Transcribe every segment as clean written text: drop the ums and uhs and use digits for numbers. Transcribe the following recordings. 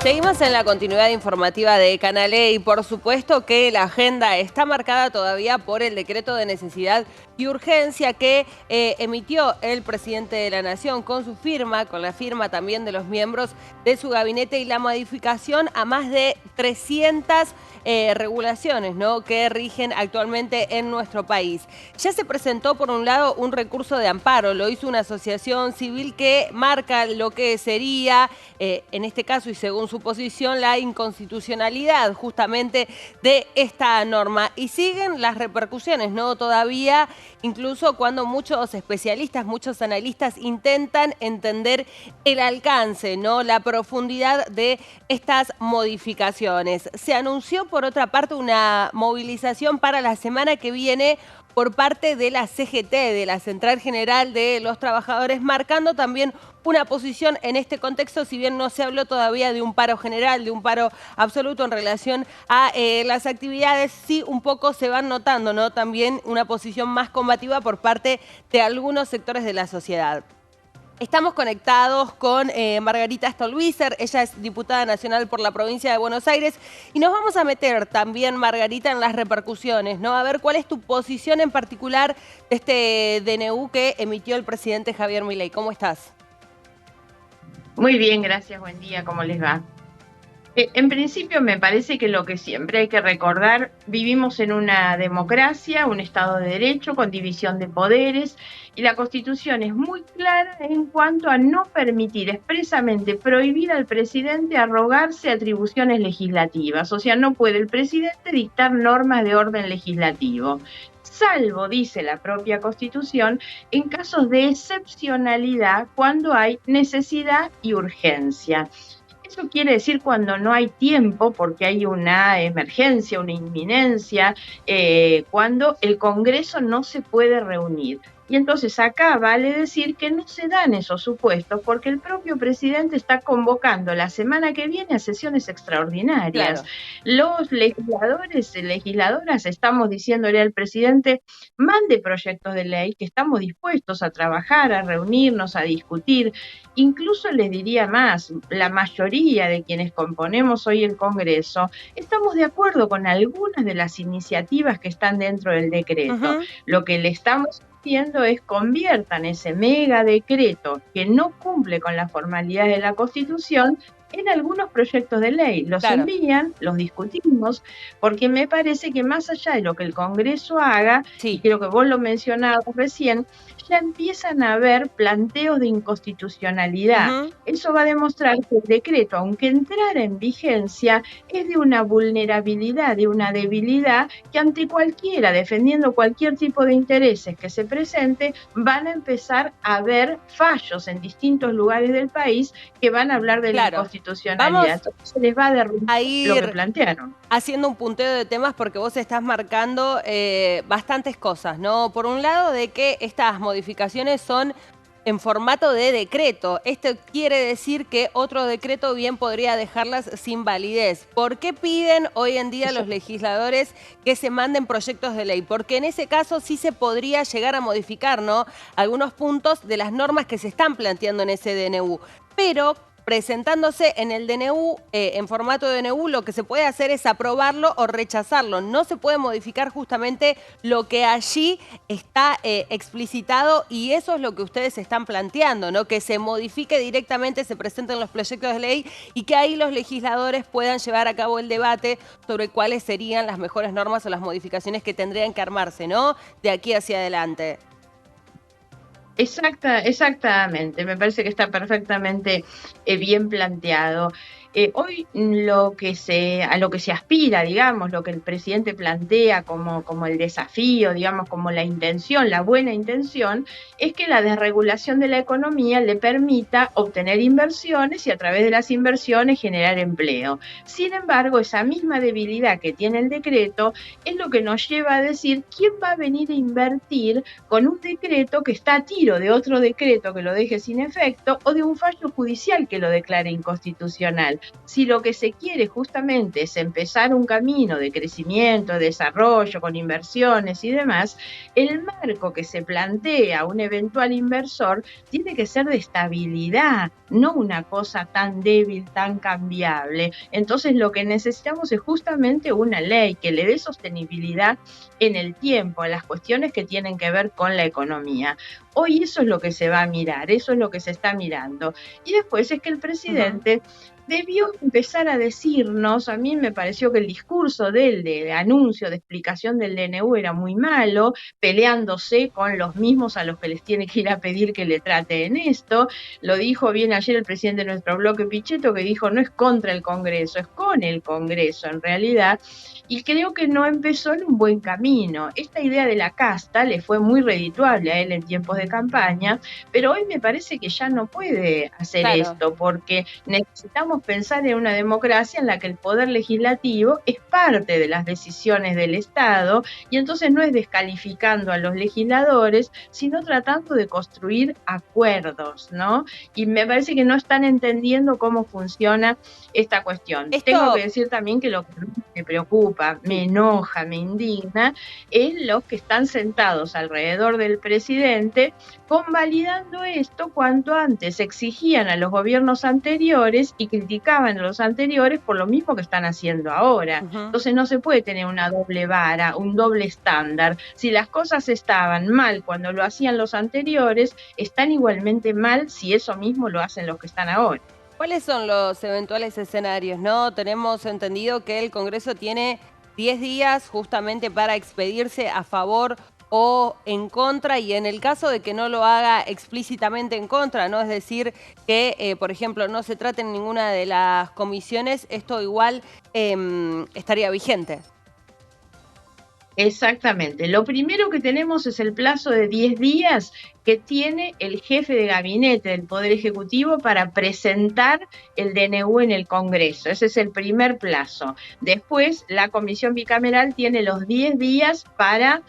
Seguimos en la continuidad informativa de Canal E y por supuesto que la agenda está marcada todavía por el decreto de necesidad y urgencia que emitió el presidente de la Nación con su firma, con la firma también de los miembros de su gabinete y la modificación a más de 300 regulaciones, ¿no?, que rigen actualmente en nuestro país. Ya se presentó por un lado un recurso de amparo, lo hizo una asociación civil que marca lo que sería, en este caso y según su posición, la inconstitucionalidad justamente de esta norma. Y siguen las repercusiones, ¿no? Todavía, incluso cuando muchos especialistas, muchos analistas intentan entender el alcance, ¿no?, la profundidad de estas modificaciones. Se anunció, por otra parte, una movilización para la semana que viene por parte de la CGT, de la Central General de los Trabajadores, marcando también una posición en este contexto, si bien no se habló todavía de un paro general, de un paro absoluto en relación a las actividades, sí un poco se van notando, ¿no?, también una posición más combativa por parte de algunos sectores de la sociedad. Estamos conectados con Margarita Stolbizer, ella es diputada nacional por la provincia de Buenos Aires y nos vamos a meter también, Margarita, en las repercusiones, ¿no? A ver cuál es tu posición en particular de este DNU que emitió el presidente Javier Milei. ¿Cómo estás? Muy bien, gracias, buen día, ¿cómo les va? En principio me parece que lo que siempre hay que recordar, vivimos en una democracia, un Estado de Derecho con división de poderes y la Constitución es muy clara en cuanto a no permitir expresamente prohibir al presidente arrogarse atribuciones legislativas. O sea, no puede el presidente dictar normas de orden legislativo, salvo, dice la propia Constitución, en casos de excepcionalidad cuando hay necesidad y urgencia. Eso quiere decir cuando no hay tiempo, porque hay una emergencia, una inminencia, cuando el Congreso no se puede reunir. Y entonces acá vale decir que no se dan esos supuestos porque el propio presidente está convocando la semana que viene a sesiones extraordinarias. Claro. Los legisladores, legisladoras, estamos diciéndole al presidente, mande proyectos de ley que estamos dispuestos a trabajar, a reunirnos, a discutir. Incluso les diría más, la mayoría de quienes componemos hoy el Congreso estamos de acuerdo con algunas de las iniciativas que están dentro del decreto. Lo que le estamos haciendo es conviertan ese mega decreto que no cumple con las formalidades de la Constitución en algunos proyectos de ley. Los envían, los discutimos, porque me parece que más allá de lo que el Congreso haga, y creo que vos lo mencionabas recién, ya empiezan a haber planteos de inconstitucionalidad. Eso va a demostrar que el decreto, aunque entrara en vigencia, es de una vulnerabilidad, de una debilidad que ante cualquiera, defendiendo cualquier tipo de intereses que se presente, van a empezar a haber fallos en distintos lugares del país que van a hablar de la inconstitucionalidad. Entonces se les va a derrumbar lo que plantearon. Haciendo un punteo de temas porque vos estás marcando bastantes cosas, ¿no? Por un lado, de que estas modificaciones son en formato de decreto. Esto quiere decir que otro decreto bien podría dejarlas sin validez. ¿Por qué piden hoy en día los legisladores que se manden proyectos de ley? Porque en ese caso sí se podría llegar a modificar, ¿no?, algunos puntos de las normas que se están planteando en ese DNU. Pero presentándose en el DNU, en formato de DNU, lo que se puede hacer es aprobarlo o rechazarlo. No se puede modificar justamente lo que allí está explicitado y eso es lo que ustedes están planteando, ¿no?, que se modifique directamente, se presenten los proyectos de ley y que ahí los legisladores puedan llevar a cabo el debate sobre cuáles serían las mejores normas o las modificaciones que tendrían que armarse, ¿no?, de aquí hacia adelante. Exactamente, me parece que está perfectamente bien planteado. Hoy a lo que se aspira, digamos, lo que el presidente plantea como el desafío, digamos, como la intención, la buena intención, es que la desregulación de la economía le permita obtener inversiones y a través de las inversiones generar empleo. Sin embargo, esa misma debilidad que tiene el decreto es lo que nos lleva a decir quién va a venir a invertir con un decreto que está a tiro de otro decreto que lo deje sin efecto o de un fallo judicial que lo declare inconstitucional. si lo que se quiere justamente es empezar un camino de crecimiento, de desarrollo, con inversiones y demás, el marco que se plantea un eventual inversor tiene que ser de estabilidad, no una cosa tan débil, tan cambiable. Entonces lo que necesitamos es justamente una ley que le dé sostenibilidad en el tiempo a las cuestiones que tienen que ver con la economía. Hoy eso es lo que se va a mirar, eso es lo que se está mirando. Y después es que el presidente debió empezar a decirnos, a mí me pareció que el discurso de anuncio, de explicación del DNU era muy malo, peleándose con los mismos a los que les tiene que ir a pedir que le traten esto. Lo dijo bien ayer el presidente de nuestro bloque, Pichetto, que dijo no es contra el Congreso, es con el Congreso en realidad, y creo que no empezó en un buen camino. Esta idea de la casta le fue muy redituable a él en tiempos de campaña, pero hoy me parece que ya no puede hacer esto, porque necesitamos pensar en una democracia en la que el poder legislativo es parte de las decisiones del Estado, y entonces no es descalificando a los legisladores, sino tratando de construir acuerdos, ¿no? Y me parece que no están entendiendo cómo funciona esta cuestión. Tengo que decir también que lo que me preocupa, me enoja, me indigna, es los que están sentados alrededor del presidente convalidando esto cuanto antes exigían a los gobiernos anteriores y criticaban a los anteriores por lo mismo que están haciendo ahora. Entonces no se puede tener una doble vara, un doble estándar. Si las cosas estaban mal cuando lo hacían los anteriores, están igualmente mal si eso mismo lo hacen los que están ahora. ¿Cuáles son los eventuales escenarios, no? Tenemos entendido que el Congreso tiene 10 días justamente para expedirse a favor o en contra, y en el caso de que no lo haga explícitamente en contra, ¿no? Es decir, que, por ejemplo, no se trate en ninguna de las comisiones, esto igual estaría vigente. Exactamente. Lo primero que tenemos es el plazo de 10 días que tiene el jefe de gabinete del Poder Ejecutivo para presentar el DNU en el Congreso. Ese es el primer plazo. Después, la Comisión Bicameral tiene los 10 días para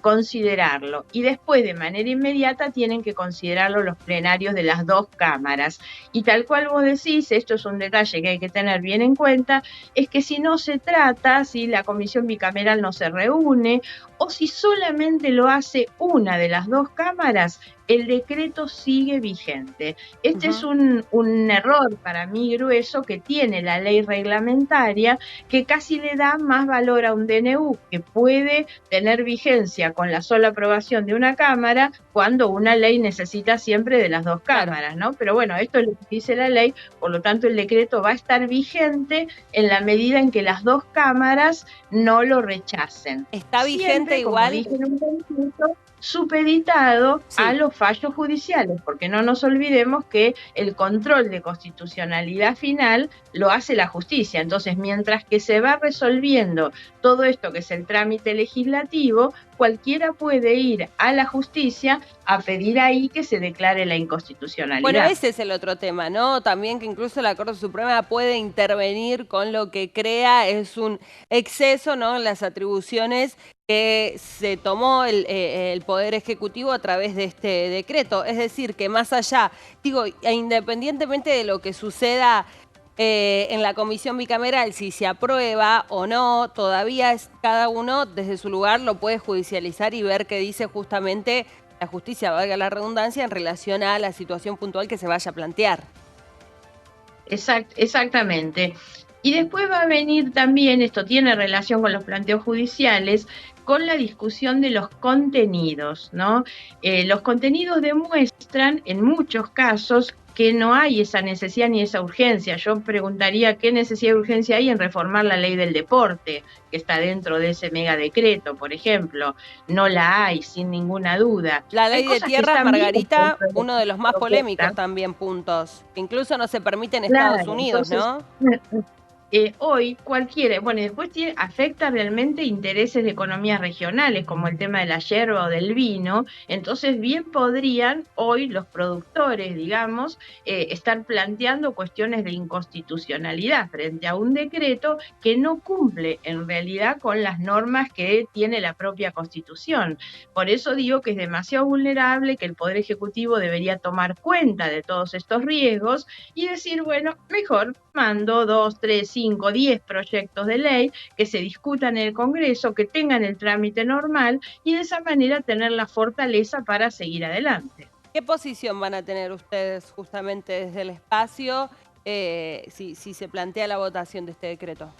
considerarlo. Y después, de manera inmediata, tienen que considerarlo los plenarios de las dos cámaras. Y tal cual vos decís, esto es un detalle que hay que tener bien en cuenta, es que si no se trata, si la Comisión Bicameral no se reúne, o si solamente lo hace una de las dos cámaras, el decreto sigue vigente. Este es un error para mí grueso que tiene la ley reglamentaria, que casi le da más valor a un DNU que puede tener vigencia con la sola aprobación de una cámara, cuando una ley necesita siempre de las dos cámaras, ¿no? Pero bueno, esto es lo que dice la ley, por lo tanto el decreto va a estar vigente en la medida en que las dos cámaras no lo rechacen. Está vigente igual, supeditado a los fallos judiciales, porque no nos olvidemos que el control de constitucionalidad final lo hace la justicia. Entonces, mientras que se va resolviendo todo esto que es el trámite legislativo, cualquiera puede ir a la justicia a pedir ahí que se declare la inconstitucionalidad. Bueno, ese es el otro tema, ¿no? También que incluso la Corte Suprema puede intervenir con lo que crea es un exceso, ¿no?, en las atribuciones que se tomó el Poder Ejecutivo a través de este decreto. Es decir, que más allá, digo, independientemente de lo que suceda en la comisión bicameral, si se aprueba o no, todavía cada uno desde su lugar lo puede judicializar y ver qué dice justamente la justicia, valga la redundancia, en relación a la situación puntual que se vaya a plantear. Exactamente. Y después va a venir también, esto tiene relación con los planteos judiciales, con la discusión de los contenidos, ¿no? Los contenidos demuestran, en muchos casos, que no hay esa necesidad ni esa urgencia. Yo preguntaría qué necesidad y urgencia hay en reformar la ley del deporte, que está dentro de ese megadecreto, por ejemplo. No la hay, sin ninguna duda. La ley de tierras, Margarita, uno de los más polémicos también puntos. Incluso no se permite en Estados Unidos, entonces, ¿no? Hoy cualquiera, bueno, y después afecta realmente intereses de economías regionales, como el tema de la yerba o del vino, entonces bien podrían hoy los productores, digamos, estar planteando cuestiones de inconstitucionalidad frente a un decreto que no cumple en realidad con las normas que tiene la propia Constitución. Por eso digo que es demasiado vulnerable, que el Poder Ejecutivo debería tomar cuenta de todos estos riesgos y decir, bueno, mejor mando 2, 3, 5, 10 proyectos de ley que se discutan en el Congreso, que tengan el trámite normal y de esa manera tener la fortaleza para seguir adelante. ¿Qué posición van a tener ustedes justamente desde el espacio si se plantea la votación de este decreto?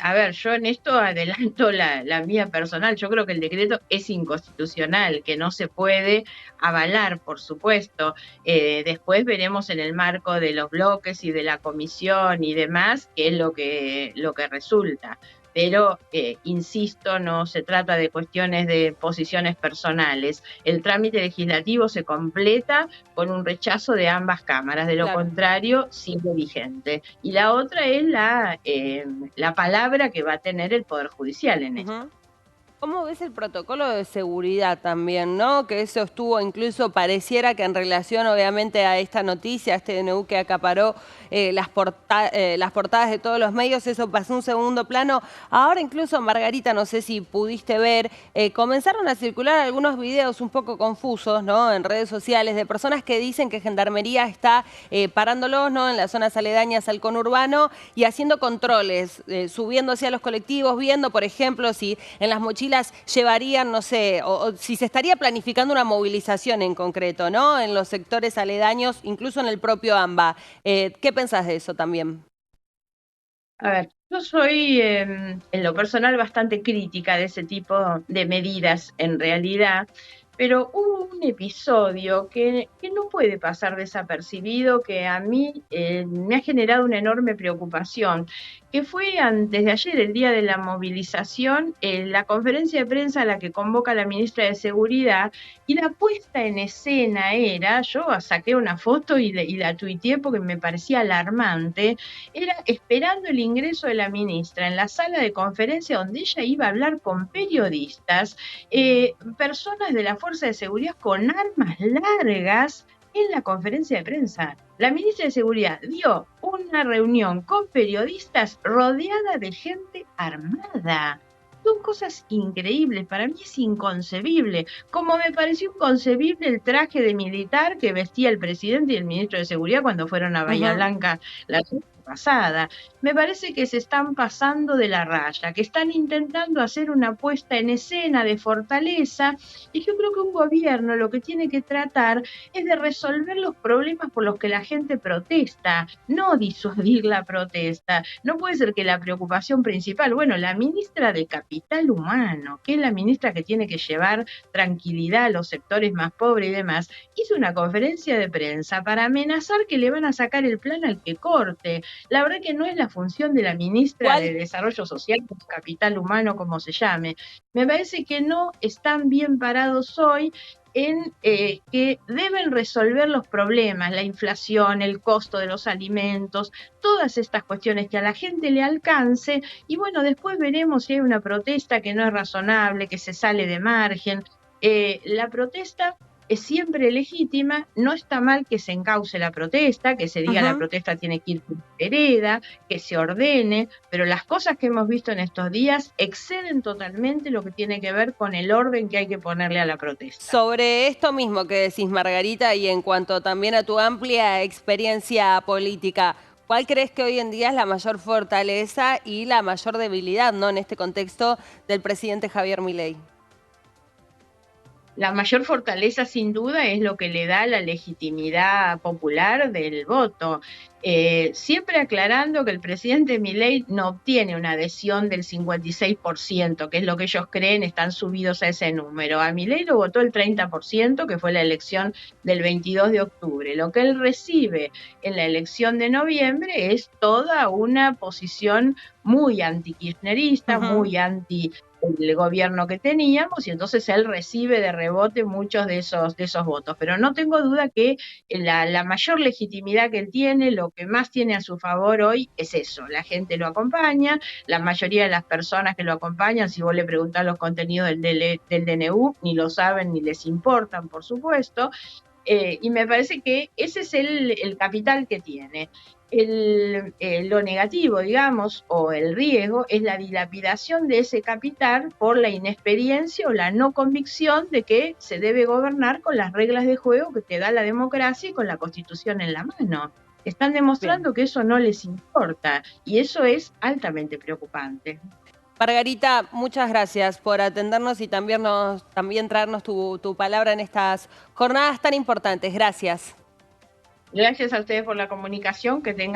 A ver, yo en esto adelanto la mía personal. Yo creo que el decreto es inconstitucional, que no se puede avalar, por supuesto. Después veremos en el marco de los bloques y de la comisión y demás qué es lo que resulta. Pero, insisto, no se trata de cuestiones de posiciones personales. El trámite legislativo se completa con un rechazo de ambas cámaras, de lo Claro. contrario sigue vigente. Y la otra es la palabra que va a tener el Poder Judicial en esto. Ujú. ¿Cómo ves el protocolo de seguridad también, no? Que eso estuvo incluso, pareciera que en relación obviamente a esta noticia, a este DNU que acaparó las portadas de todos los medios, eso pasó a un segundo plano. Ahora incluso, Margarita, no sé si pudiste ver, comenzaron a circular algunos videos un poco confusos, ¿no? En redes sociales de personas que dicen que Gendarmería está parándolos, ¿no? En las zonas aledañas al conurbano y haciendo controles, subiendo hacia los colectivos, viendo, por ejemplo, si en las mochilas llevarían, no sé, o si se estaría planificando una movilización en concreto, ¿no? En los sectores aledaños, incluso en el propio AMBA. ¿Qué pensás de eso también? A ver, yo soy en lo personal bastante crítica de ese tipo de medidas en realidad, pero hubo un episodio que no puede pasar desapercibido, que a mí me ha generado una enorme preocupación, que fue antes de ayer, el día de la movilización, la conferencia de prensa a la que convoca la ministra de Seguridad, y la puesta en escena era, yo saqué una foto y la tuiteé porque me parecía alarmante, era esperando el ingreso de la ministra en la sala de conferencia donde ella iba a hablar con periodistas, personas de la Fuerza de Seguridad con armas largas en la conferencia de prensa. La ministra de Seguridad dio una reunión con periodistas rodeada de gente armada. Son cosas increíbles, para mí es inconcebible, como me pareció inconcebible el traje de militar que vestía el presidente y el ministro de Seguridad cuando fueron a Bahía Ujú. Blanca la semana pasada. Me parece que se están pasando de la raya, que están intentando hacer una puesta en escena de fortaleza, y yo creo que un gobierno lo que tiene que tratar es de resolver los problemas por los que la gente protesta, no disuadir la protesta. No puede ser que la preocupación principal, bueno, la ministra de Capital Humano, que es la ministra que tiene que llevar tranquilidad a los sectores más pobres y demás, hizo una conferencia de prensa para amenazar que le van a sacar el plan al que corte. La verdad que no es la función de la ministra de ¿Cuál? Desarrollo Social, Capital Humano, como se llame. Me parece que no están bien parados hoy en que deben resolver los problemas, la inflación, el costo de los alimentos, todas estas cuestiones que a la gente le alcance, y bueno, después veremos si hay una protesta que no es razonable, que se sale de margen. La protesta es siempre legítima, no está mal que se encauce la protesta, que se diga la Ujú. protesta tiene que ir por vereda, que se ordene, pero las cosas que hemos visto en estos días exceden totalmente lo que tiene que ver con el orden que hay que ponerle a la protesta. Sobre esto mismo que decís, Margarita, y en cuanto también a tu amplia experiencia política, ¿cuál crees que hoy en día es la mayor fortaleza y la mayor debilidad, ¿no? En este contexto del presidente Javier Milei? La mayor fortaleza, sin duda, es lo que le da la legitimidad popular del voto. Siempre aclarando que el presidente Milei no obtiene una adhesión del 56%, que es lo que ellos creen, están subidos a ese número. A Milei lo votó el 30%, que fue la elección del 22 de octubre. Lo que él recibe en la elección de noviembre es toda una posición muy anti-kirchnerista, Ujú. muy anti el gobierno que teníamos, y entonces él recibe de rebote muchos de esos votos. Pero no tengo duda que la mayor legitimidad que él tiene, lo que más tiene a su favor hoy es eso, la gente lo acompaña, la mayoría de las personas que lo acompañan, si vos le preguntás los contenidos del DNU, ni lo saben ni les importan, por supuesto. Y me parece que ese es el capital que tiene. Lo negativo, digamos, o el riesgo, es la dilapidación de ese capital por la inexperiencia o la no convicción de que se debe gobernar con las reglas de juego que te da la democracia y con la Constitución en la mano. Están demostrando que eso no les importa, y eso es altamente preocupante. Margarita, muchas gracias por atendernos y también traernos tu palabra en estas jornadas tan importantes. Gracias. Gracias a ustedes por la comunicación, que tengan